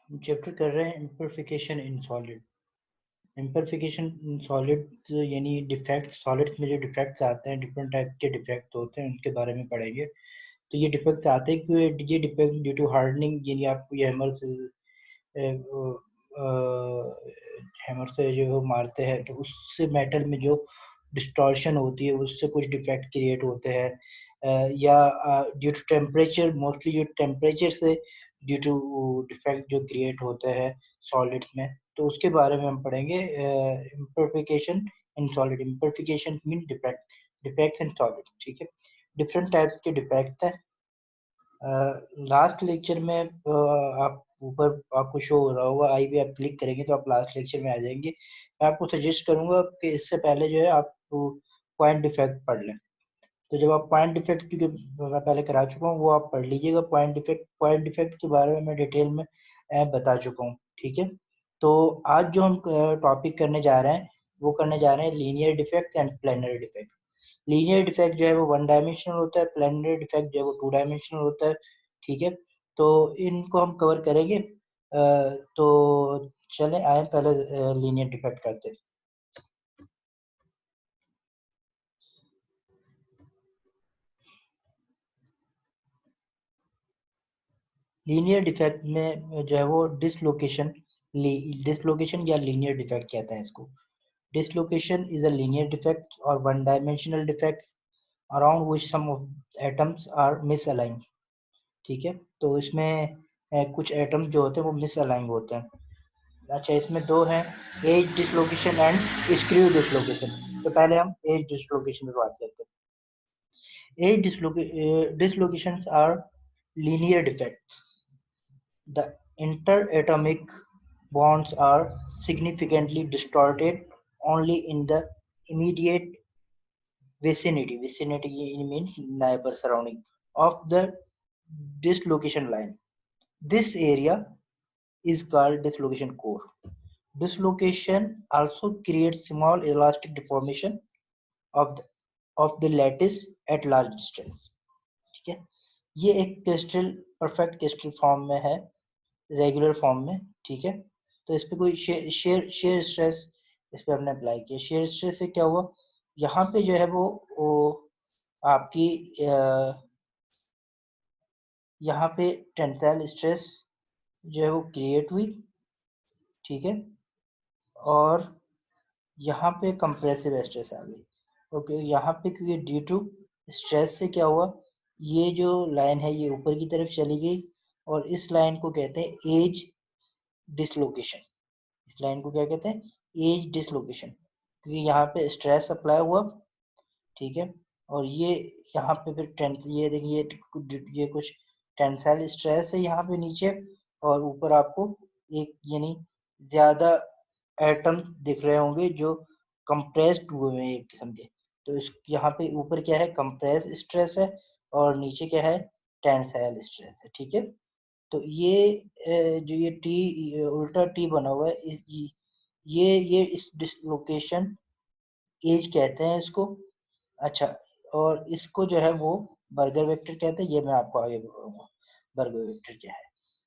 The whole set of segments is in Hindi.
चैप्टर कर रहे हैं इम्परफिकेशन इन सॉलिड। इम्परफिकेशन इन सॉलिड यानी डिफेक्ट, सॉलिड्स में जो डिफेक्ट्स आते हैं, डिफरेंट टाइप के डिफेक्ट होते हैं, उनके बारे में पढ़ेंगे। तो ये डिफेक्ट्स आते हैं क्यों? ये डिफेक्ट ड्यू टू हार्डनिंग, यानी आपको ये हैमर से जो मारते हैं तो उससे मेटल में जो डिस्टॉर्शन होती है उससे कुछ डिफेक्ट क्रिएट होते हैं, या ड्यू टू टेम्परेचर, मोस्टली जो टेम्परेचर से ड्यू टू डिफेक्ट जो क्रिएट होते हैं सॉलिड्स में, तो उसके बारे में हम पढ़ेंगे। Imperfection in solid, imperfection mean defect, defect in solid, ठीक है। डिफरेंट टाइप्स के डिफेक्ट हैं। लास्ट लेक्चर में आप ऊपर आपको शो हो रहा होगा, आई भी आप क्लिक करेंगे तो आप लास्ट लेक्चर में आ जाएंगे। मैं आपको सजेस्ट करूंगा कि इससे पहले जो है आप पॉइंट डिफेक्ट पढ़ लें। तो जब आप पॉइंट डिफेक्ट, क्योंकि मैं पहले करा चुका हूँ, वो आप पढ़ लीजिएगा। पॉइंट डिफेक्ट के बारे में मैं डिटेल में बता चुका हूँ, ठीक है। तो आज जो हम टॉपिक करने जा रहे हैं वो करने जा रहे हैं linear defect and planar defect. Linear defect जो है वो वन डायमेंशनल होता है, प्लेनर डिफेक्ट जो है वो टू डायमेंशनल होता है, ठीक है। तो इनको हम कवर करेंगे। तो चले आए पहले लीनियर डिफेक्ट करते हैं। लीनियर डिफेक्ट में जो है वो डिसलोकेशन, डिसलोकेशन या लीनियर डिफेक्ट कहते हैं इसको। Dislocation is a linear defect और one dimensional defect around which some of atoms are misalign, ठीक है। तो इसमें कुछ एटम्स जो होते हैं वो मिसअलाइन होते हैं। अच्छा, इसमें दो हैं, edge dislocation and screw dislocation. तो पहले हम एज डिसलोकेशन पर बात करते हैं। Edge dislocations are linear defects. The interatomic bonds are significantly distorted only in the immediate vicinity, vicinity means neighbor surrounding, of the dislocation line. This area is called dislocation core. Dislocation also creates small elastic deformation of the lattice at large distance, ठीक है। ये एक क्रिस्टल, परफेक्ट क्रिस्टल फॉर्म में है, रेगुलर फॉर्म में, ठीक है। तो इस पे कोई शेयर स्ट्रेस इस पे हमने अप्लाई किया। शेयर स्ट्रेस से क्या हुआ, यहाँ पे जो है वो आपकी यहाँ पे टेंसाइल स्ट्रेस जो है वो क्रिएट हुई, ठीक है। और यहाँ पे कंप्रेसिव स्ट्रेस आ गई, ओके। यहाँ पे क्योंकि ड्यू टू स्ट्रेस से क्या हुआ, ये जो लाइन है ये ऊपर की तरफ चली गई, और इस लाइन को कहते हैं एज डिसलोकेशन। इस लाइन को क्या कहते हैं? एज डिसलोकेशन, क्योंकि यहाँ पे स्ट्रेस अप्लाई हुआ, ठीक है। और ये यहाँ पे फिर ये देखिए, ये कुछ टेंसाइल स्ट्रेस है यहाँ पे नीचे, और ऊपर आपको एक यानी ज्यादा एटम दिख रहे होंगे जो कंप्रेस्ड हुए हैं एक किस्म के। तो इस यहाँ पे ऊपर क्या है, कंप्रेस स्ट्रेस है, और नीचे क्या है, टेंसाइल स्ट्रेस है, ठीक है। तो ये जो ये टी उल्टा टी बना हुआ है, ये इस डिसलोकेशन एज कहते हैं इसको। अच्छा, और इसको जो है वो बर्गर वेक्टर कहते हैं, ये मैं आपको आगे बताऊंगा बर्गर वेक्टर क्या है।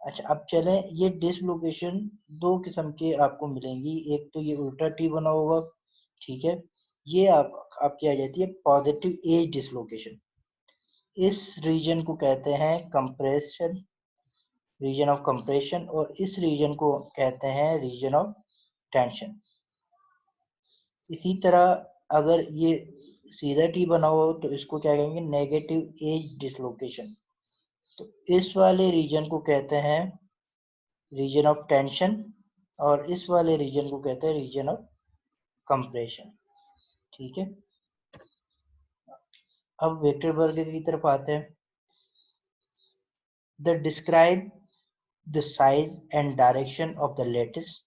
अच्छा, अब चलें, ये डिसलोकेशन दो किस्म के आपको मिलेंगी। एक तो ये उल्टा टी बना होगा, ठीक है। ये आपकी आ जाती है पॉजिटिव एज डिसलोकेशन। इस रीजन को कहते हैं कंप्रेशन, रीजन ऑफ कंप्रेशन, और इस रीजन को कहते हैं रीजन ऑफ टेंशन। इसी तरह अगर ये सीधा टी बना हो तो इसको क्या कहेंगे, नेगेटिव एज डिसलोकेशन। तो इस वाले रीजन को कहते हैं रीजन ऑफ टेंशन, और इस वाले रीजन को कहते हैं रीजन ऑफ कंप्रेशन, ठीक है। अब वेक्टर वर्ग की तरफ आते हैं। The describe the size and direction of the lattice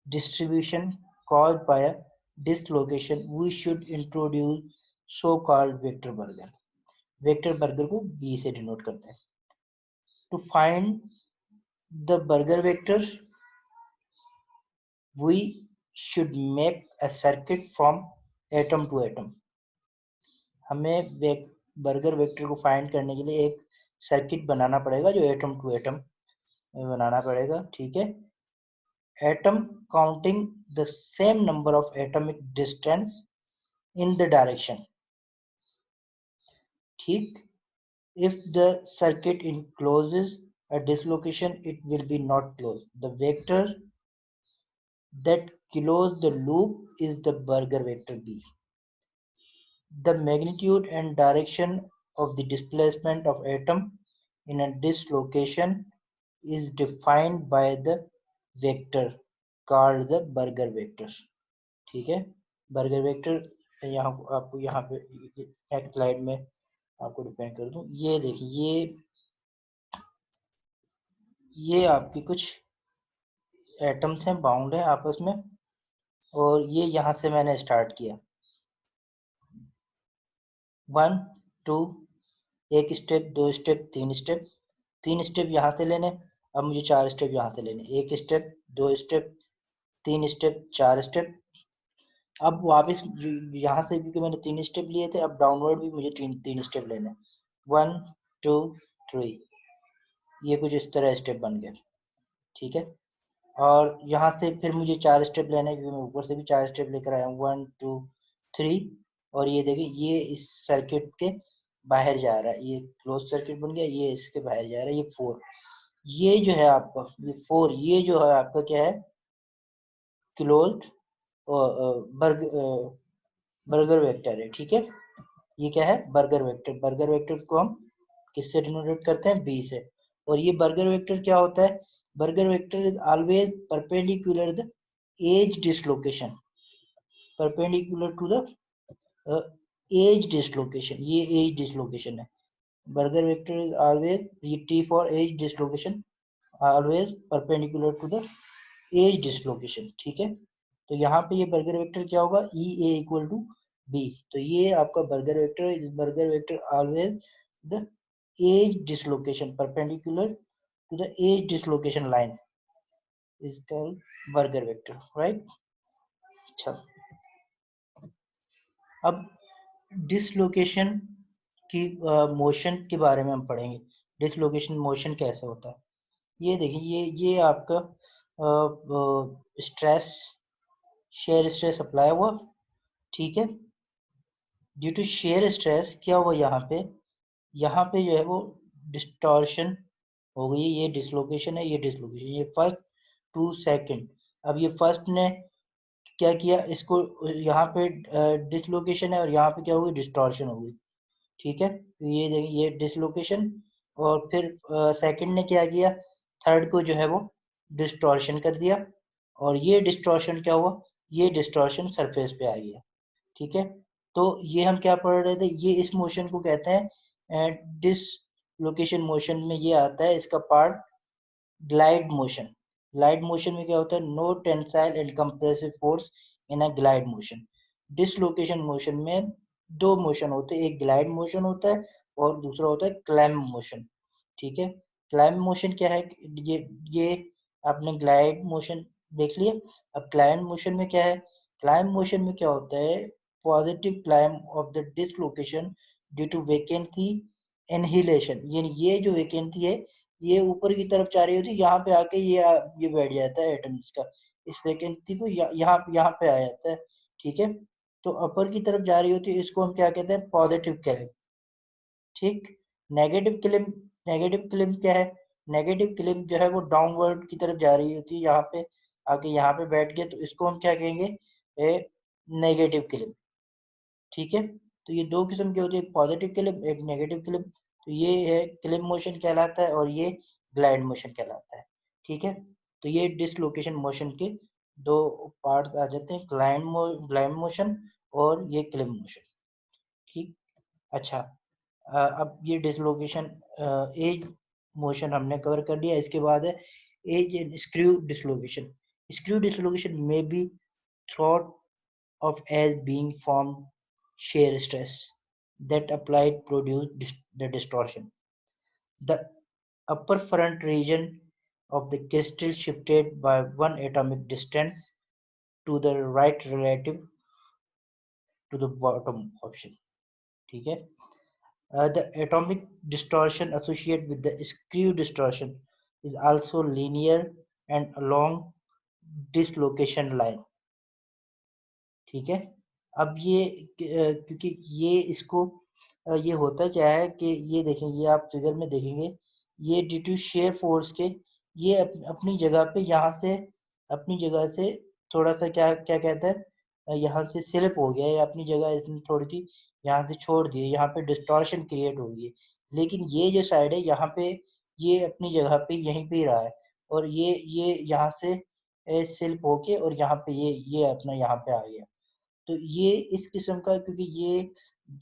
distribution caused by a dislocation, we should introduce so called vector burger। Vector burger को बी से डिनोट करते हैं। To find the burger vector we should make a circuit from atom to atom. हमें बर्गर वेक्टर को फाइंड करने के लिए एक सर्किट बनाना पड़ेगा जो एटम टू एटम बनाना पड़ेगा, ठीक है। Atom counting the same number of atomic distance in the direction, ठीक। If the circuit encloses a dislocation, it will be not closed. The vector that closes the loop is the Berger vector B. The magnitude and direction of the displacement of atom in a dislocation is defined by the vector called the Berger vector. ठीक है, बर्गर वेक्टर यहाँ आपको यहाँ पे नेक्स्ट स्लाइड में आपको डिफाइन कर दूं। ये देखिए, ये आपकी कुछ एटम्स हैं, बाउंड है आपस में, और ये यहाँ से मैंने स्टार्ट किया 1 2, एक स्टेप, 2 स्टेप, 3 स्टेप, 3 स्टेप यहाँ से लेने। अब मुझे 4 स्टेप यहाँ से लेने, 1 स्टेप, 2 स्टेप, 3 स्टेप, 4 स्टेप। अब वापस यहाँ से, क्योंकि मैंने 3 स्टेप लिए थे, अब डाउनवर्ड भी मुझे 3 स्टेप लेने, 1 2 3। ये कुछ इस तरह स्टेप बन गया, ठीक है। और यहाँ से फिर मुझे 4 स्टेप लेना है, क्योंकि मैं ऊपर से भी 4 स्टेप लेकर आया हूँ, 1 2 3। और ये देखिए, ये इस सर्किट के बाहर जा रहा है, ये क्लोज सर्किट बन गया, ये इसके बाहर जा रहा है, ये 4। ये जो है आपका, ये 4, ये जो है आपका क्या है, क्लोज बर्गर वेक्टर है, ठीक है। ये क्या है, बर्गर वेक्टर। बर्गर वेक्टर को हम किससे डिनोटेट करते हैं, बी से। और ये बर्गर वेक्टर क्या होता है, burger vector is always perpendicular the edge dislocation, perpendicular to the edge dislocation. ये एज डिसलोकेशन है, बर्गर वेक्टर इज ऑलवेज, ये T for edge dislocation, always perpendicular to the edge dislocation, ठीक है। तो यहाँ पे ये बर्गर वेक्टर क्या होगा, E A equal to B. तो ये आपका burger vector, is burger vector always the edge dislocation perpendicular to the edge dislocation line is called burger vector, right. अच्छा, अब डिसलोकेशन की मोशन के बारे में हम पढ़ेंगे। डिसलोकेशन मोशन कैसे होता है, ये देखिए, ये आपका स्ट्रेस, शेयर स्ट्रेस अप्लाई हुआ, ठीक है। ड्यू टू शेयर स्ट्रेस क्या हुआ, यहाँ पे जो है वो डिस्टॉर्शन हो गई, ये डिसलोकेशन है, ये डिसलोकेशन, ये फर्स्ट 2 सेकंड। अब ये फर्स्ट ने क्या किया, इसको यहाँ पे डिसलोकेशन है, और यहाँ पे क्या होगी, डिस्टॉर्शन होगी, ठीक है। तो ये देखिए, ये डिसलोकेशन, और फिर सेकंड ने क्या किया, थर्ड को जो है वो डिस्टॉर्शन कर दिया, और ये डिस्टॉर्शन क्या हुआ, ये डिस्टॉर्शन सरफेस पे आ गया, ठीक है। तो ये हम क्या पढ़ रहे थे, ये इस मोशन को कहते हैं डिसलोकेशन मोशन में ये आता है इसका part, glide motion. Glide motion में क्या होता है, no tensile and compressive force in a glide motion. Dislocation motion में दो मोशन होते हैं, एक ग्लाइड मोशन होता है और दूसरा होता है क्लैम्प मोशन, ठीक है। क्लैम्प मोशन क्या है, ये आपने ग्लाइड मोशन देख लिया। अब क्लैम्प मोशन में क्या है, क्लैम्प मोशन में क्या होता है, positive climb of the dislocation due to vacancy annihilation. ये जो वैकेंसी है, ये ऊपर की तरफ जा रही होती है, यहाँ पे आके ये बैठ जाता है एटम्स का, इस वैकेंसी को यहाँ पे आ जाता है, ठीक है। तो अपर की तरफ जा रही होती है, इसको हम क्या कहते हैं, पॉजिटिव क्लैम्प, ठीक। नेगेटिव क्लैम्प, नेगेटिव क्लैम्प क्या है, नेगेटिव क्लैम्प जो है वो डाउनवर्ड की तरफ जा रही होती है, यहाँ पे आके यहाँ पे बैठ गए, तो इसको हम क्या कहेंगे, नेगेटिव क्लैम्प, ठीक है। तो ये दो किस्म के होते हैं, एक पॉजिटिव क्लिप, एक नेगेटिव क्लिप। तो ये है क्लिप मोशन कहलाता है, और ये ग्लाइड मोशन कहलाता है, ठीक है। तो ये डिसलोकेशन मोशन के दो पार्ट आ जाते हैं, ग्लाइड मोशन और ये क्लिप मोशन, ठीक। अच्छा, अब ये डिसलोकेशन एज मोशन हमने कवर कर लिया। इसके बाद है edge and screw dislocation. Screw dislocation में बी थ्रॉट of as being formed shear stress that applied produce the distortion. The upper front region of the crystal shifted by one atomic distance to the right relative to the bottom option. ठीक है, the atomic distortion associated with the screw distortion is also linear and along dislocation line. ठीक है, अब ये क्योंकि ये इसको ये होता क्या है कि ये देखेंगे, आप फिगर में देखेंगे, ये ड्यू टू शेयर फोर्स के ये अपनी जगह पे यहाँ से अपनी जगह से थोड़ा सा क्या क्या कहते हैं यहाँ से स्लिप हो गया है, अपनी जगह इसने थोड़ी सी यहाँ से छोड़ दी है, यहाँ पे डिस्टॉर्शन क्रिएट हो गई है। लेकिन ये जो साइड है यहाँ पे ये अपनी जगह पे यहीं पे ही रहा है, और ये यहाँ से स्लिप होके और यहाँ पे ये अपना यहाँ पे आ गया। तो ये इस किस्म का, क्योंकि ये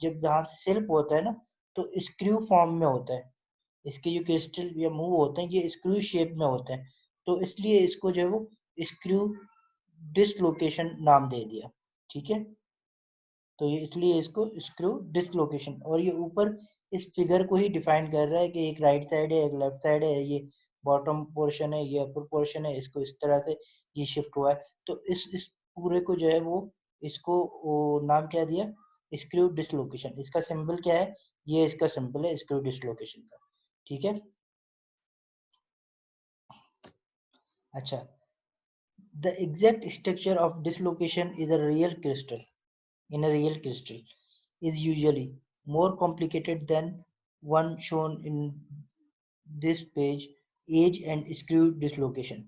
जब यहाँ से स्लिप होता है ना तो स्क्रू फॉर्म में होता है, इसके जो क्रिस्टल या मूव होते हैं ये स्क्रू शेप में होते हैं, तो इसलिए इसको जो है वो स्क्रू डिसलोकेशन नाम दे दिया। ठीक है, तो ये इसलिए इसको स्क्रू डिसलोकेशन, और ये ऊपर इस फिगर को ही डिफाइन कर रहा है कि एक राइट साइड है एक लेफ्ट साइड है, ये बॉटम पोर्शन है ये अपर पोर्शन है, इसको इस तरह से ये शिफ्ट हुआ है। तो इस पूरे को जो है वो इसको नाम क्या दिया, स्क्रू डिसलोकेशन। इसका सिंबल क्या है, ये इसका सिंबल है स्क्रू डिसलोकेशन का। ठीक है, अच्छा, the exact structure of dislocation is a real crystal in a real crystal is usually more complicated than one shown in this page. Age and screw dislocation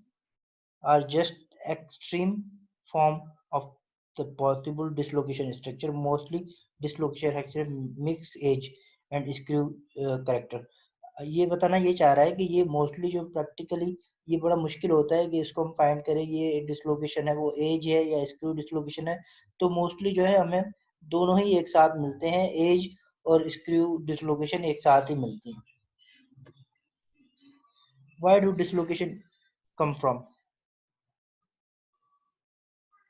are just extreme form of the possible dislocation structure. Mostly dislocation actually mix age and screw character. ये बताना ये चाह रहा है कि ये मोस्टली जो प्रैक्टिकली ये बड़ा मुश्किल होता है कि इसको हम फाइंड करें ये डिसलोकेशन है वो एज है या स्क्रू डिसलोकेशन है। तो मोस्टली जो है हमें दोनों ही एक साथ मिलते हैं, एज और स्क्रू डिसलोकेशन एक साथ ही मिलती हैं। Why do dislocation come from?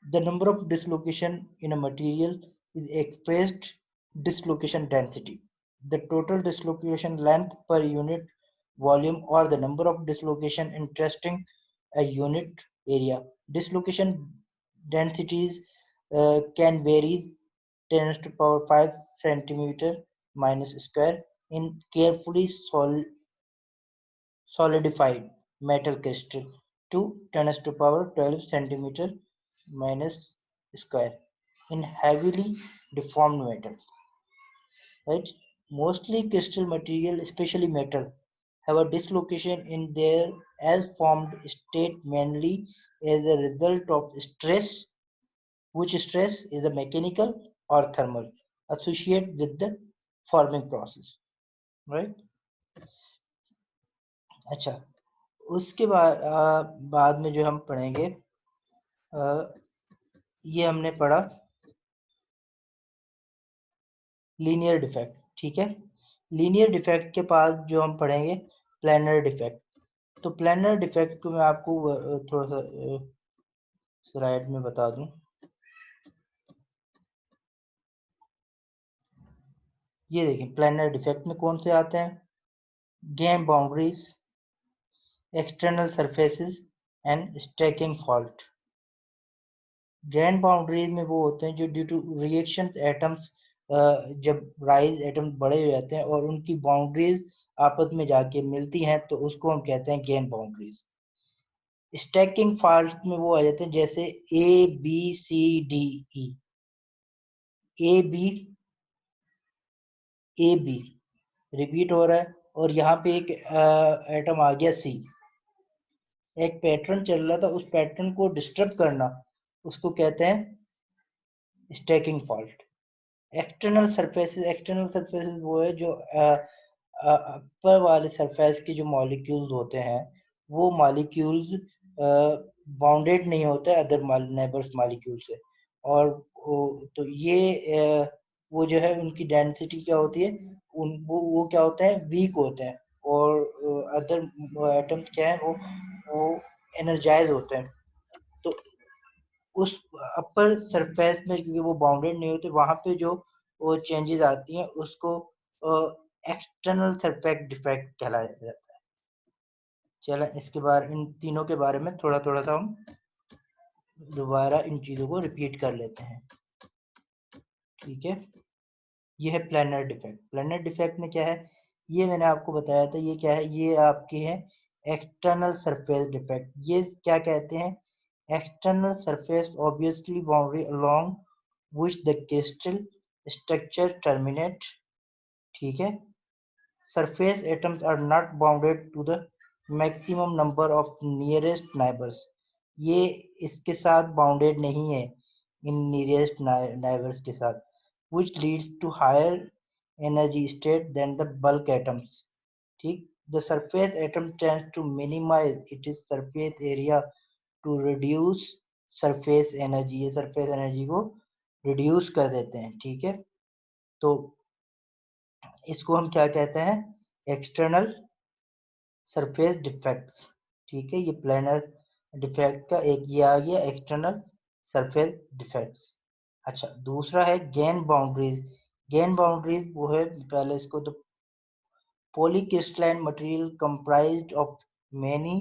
The number of dislocation in a material is expressed dislocation density, the total dislocation length per unit volume, or the number of dislocation interesting a unit area. Dislocation densities can vary 10 to the power 5 centimeter minus square in carefully solidified metal crystal to 10 to the power 12 centimeter minus square in heavily deformed metal. Right? Mostly crystal material, especially metal, have a dislocation in their as formed state mainly as a result of stress, which stress is a mechanical or thermal associated with the forming process. Right? अच्छा, उसके बाद में जो हम पढ़ेंगे ये हमने पढ़ा लीनियर डिफेक्ट। ठीक है, लीनियर डिफेक्ट के पास जो हम पढ़ेंगे प्लानर डिफेक्ट। तो प्लानर डिफेक्ट को मैं आपको थोड़ा सा स्लाइड में बता दूं। ये देखिए प्लानर डिफेक्ट में कौन से आते हैं, game boundaries, external surfaces and stacking fault. Grand boundaries में वो होते हैं जो ड्यू टू रिएक्शन एटम्स, जब राइज एटम बड़े हो जाते हैं और उनकी बाउंड्रीज आपस में जाके मिलती हैं तो उसको हम कहते हैं गेन बाउंड्रीज। स्टैकिंग फॉल्ट में वो आ जाते हैं जैसे A B C D E, A B A B repeat हो रहा है और यहाँ पे एक एटम आ गया सी, एक पैटर्न चल रहा था उस पैटर्न को डिस्टर्ब करना उसको कहते हैं स्टैकिंग फॉल्ट। एक्सटर्नल सरफेसेस वो है जो अपर वाले सरफेस के जो मॉलिक्यूल्स होते हैं वो मॉलिक्यूल्स बाउंडेड नहीं होते अदर नेबर्स मॉलिक्यूल से, और तो ये वो जो है उनकी डेंसिटी क्या होती है, वो क्या होते हैं, वीक होते हैं, और अदर एटम्स क्या है वो एनर्जाइज होते हैं। तो उस अपर सरफेस में क्योंकि वो बाउंडेड नहीं होते वहां पे जो वो चेंजेस आती हैं उसको एक्सटर्नल सरफेस डिफेक्ट कहलाया जाता है। चलो इसके बारे इन तीनों के बारे में थोड़ा थोड़ा सा हम दोबारा इन चीजों को रिपीट कर लेते हैं। ठीक है, ये है प्लानर डिफेक्ट। प्लानर डिफेक्ट में क्या है, ये मैंने आपको बताया था, ये क्या है, ये आपके हैं एक्सटर्नल सरफेस डिफेक्ट, ये क्या कहते हैं? External surface obviously boundary along which the crystal structure terminate, ठीक है। Surface atoms are not bounded to the maximum number of nearest neighbours, ये इसके साथ बाउंडेड नहीं है इन नियरेस्ट नाइबर्स के साथ, which leads to higher energy state than the bulk atoms, ठीक। the surface atom tends to minimize its surface area to reduce surface energy, ये surface energy को reduce कर देते हैं, ठीक है। तो इसको हम क्या कहते हैं? एक्सटर्नल सरफेस डिफेक्ट्स, ठीक है। ये प्लेनर डिफेक्ट का एक ये आ गया एक्सटर्नल सरफेस डिफेक्ट्स। अच्छा, दूसरा है गेन बाउंड्रीज। गेन बाउंड्रीज वो है, पहले इसको तो polycrystalline material comprised of many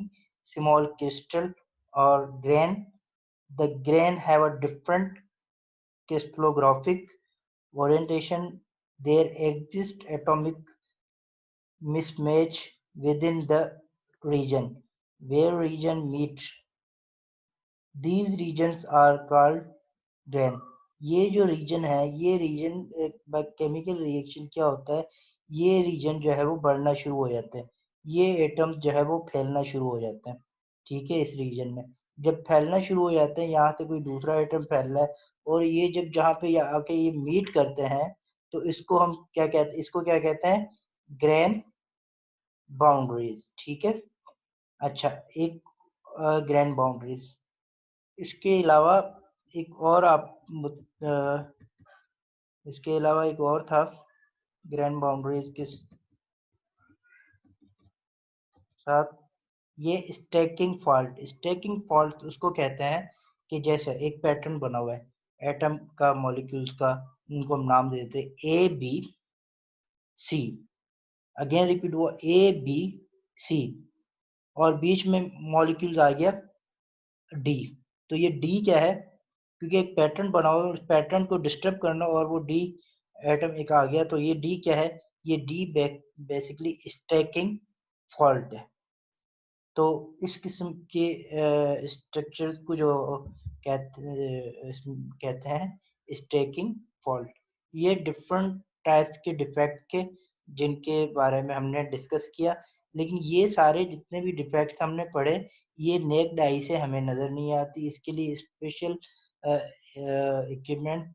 small crystal or grain. The grain have a different crystallographic orientation. There exists atomic mismatch within the region where region meet. These regions are called grain. ये जो रीजन है, ये रीजन केमिकल रिएक्शन क्या होता है, ये रीजन जो है वो बढ़ना शुरू हो जाते हैं, ये एटम जो है वो फैलना शुरू हो जाते हैं, ठीक है। इस रीजन में जब फैलना शुरू हो जाते हैं, यहाँ से कोई दूसरा एटम फैल रहा है और ये जब जहाँ पे आके ये मीट करते हैं, तो इसको हम क्या कहते हैं? इसको क्या कहते हैं? ग्रेन बाउंड्रीज, ठीक है। अच्छा, एक ग्रेन बाउंड्रीज, इसके अलावा एक और इसके अलावा एक और था ग्रैंड बाउंड्रीज के साथ, ये स्टैकिंग फॉल्ट। स्टैकिंग फॉल्ट उसको कहते हैं कि जैसे एक पैटर्न बना हुआ है एटम का, मॉलिक्यूल्स का, उनको हम नाम देते हैं A B C. Again repeat हुआ ए बी सी, और बीच में मॉलिक्यूल्स आ गया डी। तो ये डी क्या है? क्योंकि एक पैटर्न बना हुआ है, उस पैटर्न को डिस्टर्ब करना, और वो डी एटम एक आ गया, तो ये डी क्या है? ये डी बेसिकली स्टैकिंग फॉल्ट है। तो इस किस्म के स्ट्रक्चर को जो कहते हैं स्टैकिंग फॉल्ट। ये डिफरेंट टाइप्स के डिफेक्ट के जिनके बारे में हमने डिस्कस किया, लेकिन ये सारे जितने भी डिफेक्ट्स हमने पढ़े, ये नेक्ड आई से हमें नज़र नहीं आती। इसके लिए स्पेशल इक्विपमेंट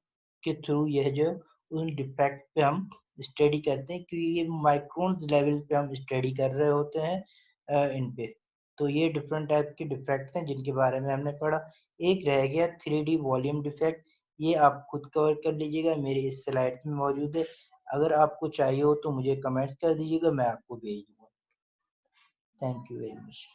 के थ्रू यह जो उन डिफेक्ट पे हम स्टडी करते हैं, क्योंकि ये माइक्रोन्स लेवल पे हम स्टडी कर रहे होते हैं इन पे। तो ये डिफरेंट टाइप के डिफेक्ट्स हैं जिनके बारे में हमने पढ़ा। एक रह गया 3D वॉल्यूम डिफेक्ट, ये आप खुद कवर कर लीजिएगा, मेरे इस स्लाइड में मौजूद है। अगर आपको चाहिए हो तो मुझे कमेंट्स कर दीजिएगा, मैं आपको भेज दूंगा। Thank you very much.